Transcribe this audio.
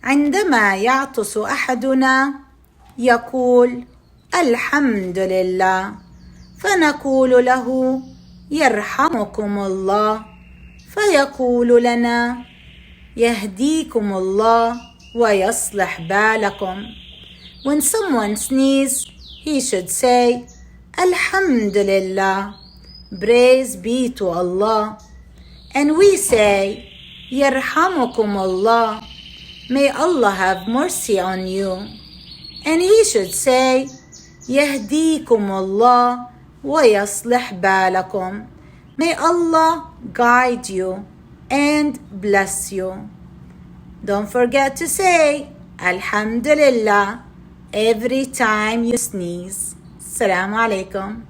عندما يعطس أحدنا يقول الحمد لله، فنقول له يرحمكم الله، فيقول لنا يهديكم الله ويصلح بالكم. When someone sneezes, he should say Alhamdulillah, praise be to Allah. And we say Yarhamukum Allah, may Allah have mercy on you. And he should say Yahdikum Allah wa yaslih balakum, may Allah guide you and bless you. Don't forget to say Alhamdulillah every time you sneeze. Assalamu alaikum.